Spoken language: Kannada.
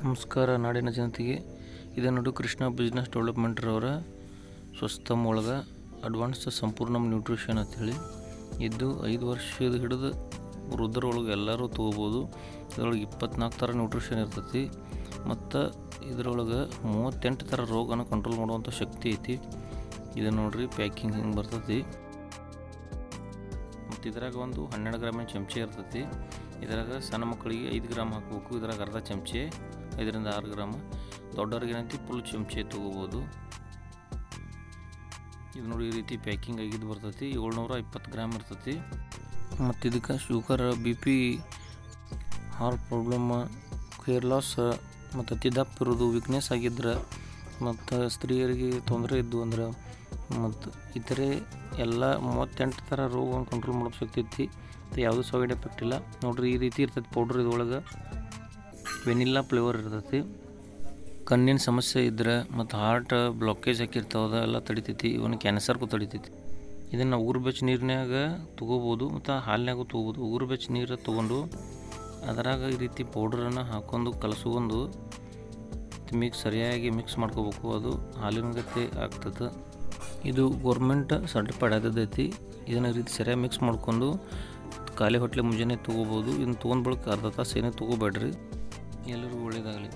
ನಮಸ್ಕಾರ ನಾಡಿನ ಜನತೆಗೆ. ಇದು ನೋಡಿ ಕೃಷ್ಣ ಬಿಸ್ನೆಸ್ ಡೆವಲಪ್ಮೆಂಟ್ರವರ ಸ್ವಸ್ತಮ್ ಒಳಗೆ ಅಡ್ವಾನ್ಸ್ ಸಂಪೂರ್ಣ ನ್ಯೂಟ್ರಿಷನ್ ಅಂಥೇಳಿ ಇದು 5 ವರ್ಷದ ಹಿಡಿದು ವೃದ್ಧರೊಳಗೆ ಎಲ್ಲರೂ ತೊಗೋಬೋದು. ಇದರೊಳಗೆ 24 ಥರ ನ್ಯೂಟ್ರಿಷನ್ ಇರ್ತೈತಿ ಮತ್ತು ಇದರೊಳಗೆ 38 ಥರ ರೋಗನ ಕಂಟ್ರೋಲ್ ಮಾಡುವಂಥ ಶಕ್ತಿ ಐತಿ. ಇದು ನೋಡ್ರಿ ಪ್ಯಾಕಿಂಗ್ ಹಿಂಗೆ ಬರ್ತೈತಿ ಮತ್ತು ಇದ್ರಾಗ ಒಂದು 12 ಗ್ರಾಮಿನ ಚಮಚೆ ಇರ್ತೈತಿ. ಇದ್ರಾಗ ಸಣ್ಣ ಮಕ್ಕಳಿಗೆ 5 ಗ್ರಾಮ್ ಹಾಕಬೇಕು. ಇದ್ರಾಗ ಅರ್ಧ ಚಮಚೆ 5 ರಿಂದ 6 ಗ್ರಾಮ್. ದೊಡ್ಡವ್ರಿಗೆ ಏನಂತ ಫುಲ್ ಚಮಚೆ ತೊಗೋಬೋದು. ಇದು ನೋಡಿ ಈ ರೀತಿ ಪ್ಯಾಕಿಂಗ್ ಆಗಿದ್ದು ಬರ್ತೈತಿ. 720 ಗ್ರಾಮ್ ಇರ್ತೈತಿ. ಮತ್ತು ಇದಕ್ಕೆ sugar, BP, heart problem, hair loss ಮತ್ತು ಅತಿ ದಪ್ಪ ಇರೋದು, ವೀಕ್ನೆಸ್ ಆಗಿದ್ರೆ ಮತ್ತು ಸ್ತ್ರೀಯರಿಗೆ ತೊಂದರೆ ಇದ್ದು ಅಂದ್ರೆ ಮತ್ತು ಇತರೆ ಎಲ್ಲ 38 ಥರ ರೋಗವನ್ನು ಕಂಟ್ರೋಲ್ ಮಾಡೋ ಶಕ್ತಿ ಐತಿ. ಯಾವುದೂ ಸೈಡ್ ಎಫೆಕ್ಟ್ ಇಲ್ಲ. ನೋಡ್ರಿ ಈ ರೀತಿ ಇರ್ತೈತಿ ಪೌಡ್ರ್. ಇದ್ರೊಳಗೆ ವೆನಿಲ್ಲಾ ಫ್ಲೇವರ್ ಇರ್ತೈತಿ. ಕಣ್ಣಿನ ಸಮಸ್ಯೆ ಇದ್ದರೆ ಮತ್ತು ಹಾರ್ಟ್ ಬ್ಲಾಕೇಜ್ ಹಾಕಿರ್ತಾವೆ ಎಲ್ಲ ತಡಿತೈತಿ. ಇವನು ಕ್ಯಾನ್ಸರ್ಗೂ ತಡಿತೈತಿ. ಇದನ್ನು ಉಗುರು ಬೆಚ್ಚ ನೀರಿನಾಗ ತೊಗೋಬೋದು ಮತ್ತು ಹಾಲಿನಾಗೂ ತೊಗೋಬೋದು. ಉಗುರು ಬೆಚ್ಚ ನೀರು ತೊಗೊಂಡು ಅದರಾಗ ಈ ರೀತಿ ಪೌಡ್ರನ್ನು ಹಾಕ್ಕೊಂಡು ಕಲಸ್ಕೊಂಡು ಸರಿಯಾಗಿ ಮಿಕ್ಸ್ ಮಾಡ್ಕೋಬೇಕು. ಅದು ಹಾಲಿನ ಗತಿ ಆಗ್ತದೆ. ಇದು ಗೌರ್ಮೆಂಟ್ ಸರ್ಟಿಫೈಡ್ ಆದದೈತಿ. ಇದನ್ನು ಈ ರೀತಿ ಸರಿಯಾಗಿ ಮಿಕ್ಸ್ ಮಾಡ್ಕೊಂಡು ಖಾಲಿ ಹೊಟ್ಟೆ ಮುಂಜಾನೆ ತೊಗೋಬೋದು. ಇದನ್ನು ತೊಗೊಂಡು ಬಳಿಕ ಅರ್ಧ ತಾಸು ಏನೇ ತೊಗೋಬೇಡ್ರಿ. ಎಲ್ಲರಿಗೂ ಒಳ್ಳೆಯದಾಗಲಿ.